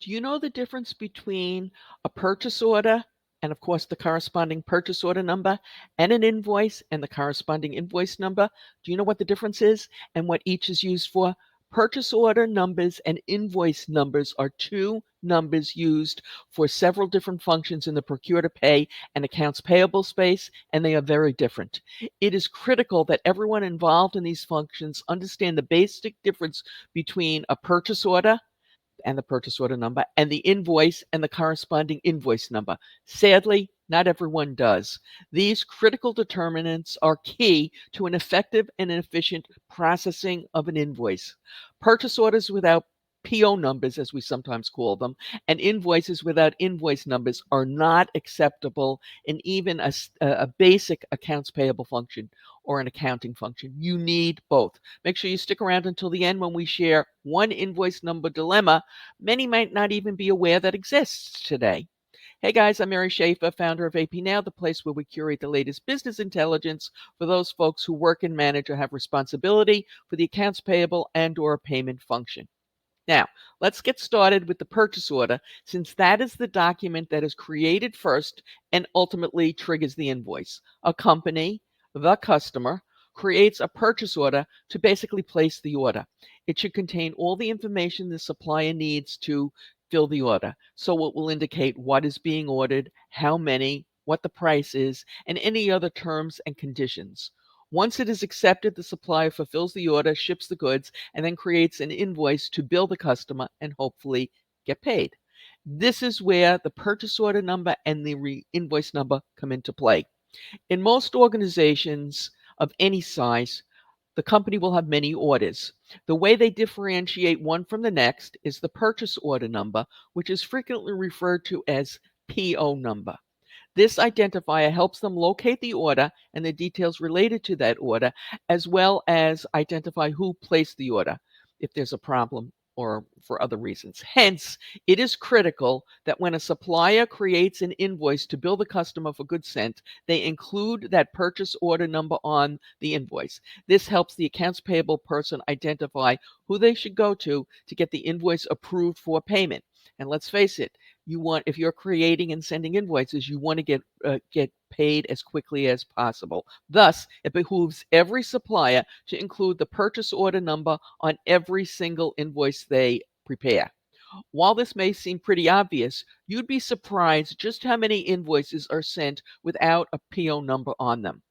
Do you know the difference between a purchase order and, of course, the corresponding purchase order number, and an invoice and the corresponding invoice number? Do you know what the difference is and what each is used for? Purchase order numbers and invoice numbers are two numbers used for several different functions in the procure to pay and accounts payable space, and they are very different. It is critical that everyone involved in these functions understand the basic difference between a purchase order and the purchase order number, and the invoice and the corresponding invoice number. Sadly, not everyone does. These critical determinants are key to an effective and efficient processing of an invoice. Purchase orders without PO numbers, as we sometimes call them, and invoices without invoice numbers are not acceptable in even a basic accounts payable function or an accounting function. You need both. Make sure you stick around until the end when we share one invoice number dilemma many might not even be aware that exists today. Hey guys, I'm Mary Schaefer, founder of AP Now, the place where we curate the latest business intelligence for those folks who work and manage or have responsibility for the accounts payable and or payment function. Now, let's get started with the purchase order, since that is the document that is created first and ultimately triggers the invoice. A company, the customer, creates a purchase order to basically place the order. It should contain all the information the supplier needs to fill the order. So it will indicate what is being ordered, how many, what the price is, and any other terms and conditions. Once it is accepted, the supplier fulfills the order, ships the goods, and then creates an invoice to bill the customer and hopefully get paid. This is where the purchase order number and the invoice number come into play. In most organizations of any size, the company will have many orders. The way they differentiate one from the next is the purchase order number, which is frequently referred to as PO number. This identifier helps them locate the order and the details related to that order, as well as identify who placed the order if there's a problem or for other reasons. Hence, it is critical that when a supplier creates an invoice to bill the customer for goods sent, they include that purchase order number on the invoice. This helps the accounts payable person identify who they should go to get the invoice approved for payment. And let's face it, if you're creating and sending invoices, you want to get paid as quickly as possible. Thus, it behooves every supplier to include the purchase order number on every single invoice they prepare. While this may seem pretty obvious, you'd be surprised just how many invoices are sent without a PO number on them.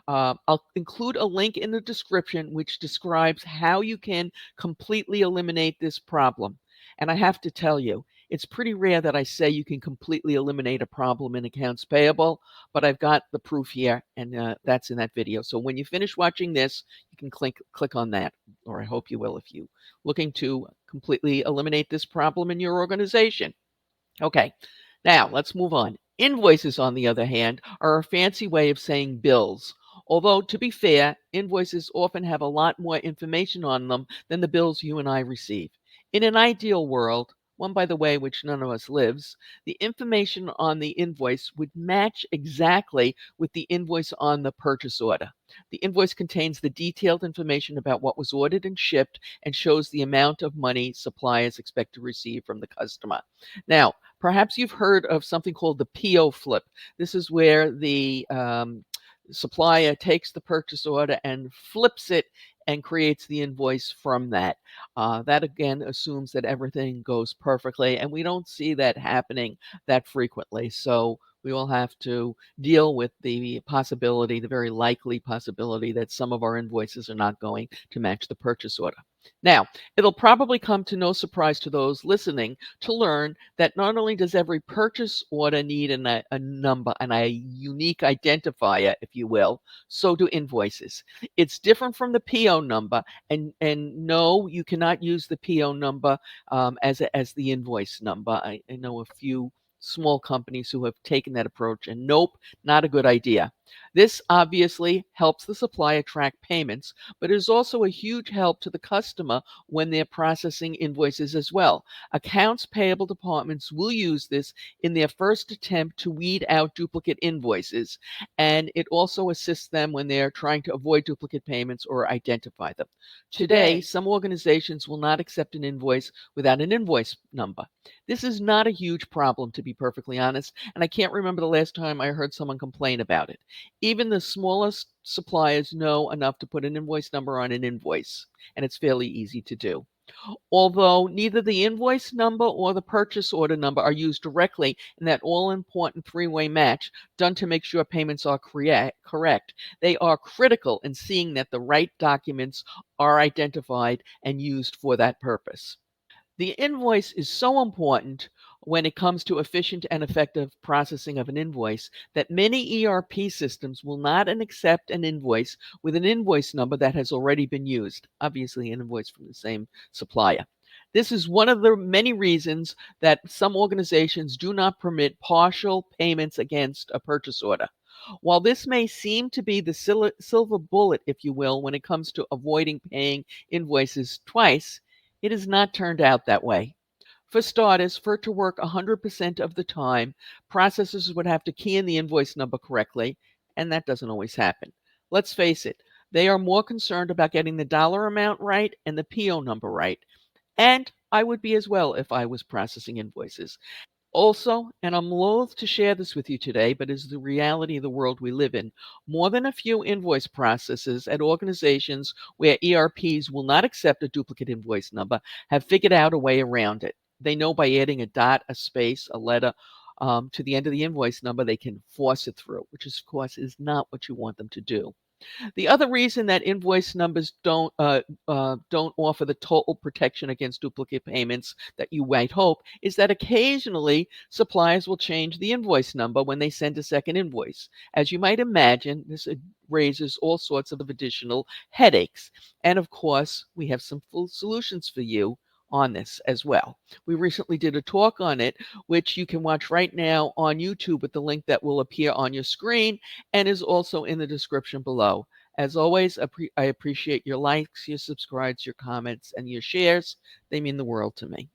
I'll include a link in the description which describes how you can completely eliminate this problem. And I have to tell you, it's pretty rare that I say you can completely eliminate a problem in accounts payable, but I've got the proof here, and that's in that video. So when you finish watching this, you can click on that, or I hope you will if you looking to completely eliminate this problem in your organization. Okay, now let's move on. Invoices, on the other hand, are a fancy way of saying bills. Although, to be fair, invoices often have a lot more information on them than the bills you and I receive. In an ideal world, one by the way, which none of us lives, the information on the invoice would match exactly with the invoice on the purchase order. The invoice contains the detailed information about what was ordered and shipped and shows the amount of money suppliers expect to receive from the customer. Now, perhaps you've heard of something called the PO flip. This is where the supplier takes the purchase order and flips it and creates the invoice from that. That again assumes that everything goes perfectly, and we don't see that happening that frequently. So we will have to deal with the possibility, the very likely possibility, that some of our invoices are not going to match the purchase order. Now, it'll probably come to no surprise to those listening to learn that not only does every purchase order need a number and a unique identifier, if you will, so do invoices. It's different from the PO number, and no, you cannot use the PO number as the invoice number. I know a few small companies who have taken that approach, and nope, not a good idea. This obviously helps the supplier track payments, but is also a huge help to the customer when they're processing invoices as well. Accounts payable departments will use this in their first attempt to weed out duplicate invoices, and it also assists them when they're trying to avoid duplicate payments or identify them. Today, some organizations will not accept an invoice without an invoice number. This is not a huge problem, to be perfectly honest, and I can't remember the last time I heard someone complain about it. Even the smallest suppliers know enough to put an invoice number on an invoice, and it's fairly easy to do. Although neither the invoice number or the purchase order number are used directly in that all important three-way match done to make sure payments are correct, they are critical in seeing that the right documents are identified and used for that purpose. The invoice is so important when it comes to efficient and effective processing of an invoice that many ERP systems will not accept an invoice with an invoice number that has already been used, obviously an invoice from the same supplier. This is one of the many reasons that some organizations do not permit partial payments against a purchase order. While this may seem to be the silver bullet, if you will, when it comes to avoiding paying invoices twice, it has not turned out that way. For starters, for it to work 100% of the time, processors would have to key in the invoice number correctly, and that doesn't always happen. Let's face it, they are more concerned about getting the dollar amount right and the PO number right. And I would be as well if I was processing invoices. Also, and I'm loath to share this with you today, but is the reality of the world we live in, more than a few invoice processors at organizations where ERPs will not accept a duplicate invoice number have figured out a way around it. They know by adding a dot, a space, a letter to the end of the invoice number, they can force it through, which is, of course, is not what you want them to do. The other reason that invoice numbers don't offer the total protection against duplicate payments that you might hope is that occasionally suppliers will change the invoice number when they send a second invoice. As you might imagine, this raises all sorts of additional headaches. And of course, we have some full solutions for you on this as well. We recently did a talk on it, which you can watch right now on YouTube with the link that will appear on your screen and is also in the description below. As always, I appreciate your likes, your subscribes, your comments, and your shares. They mean the world to me.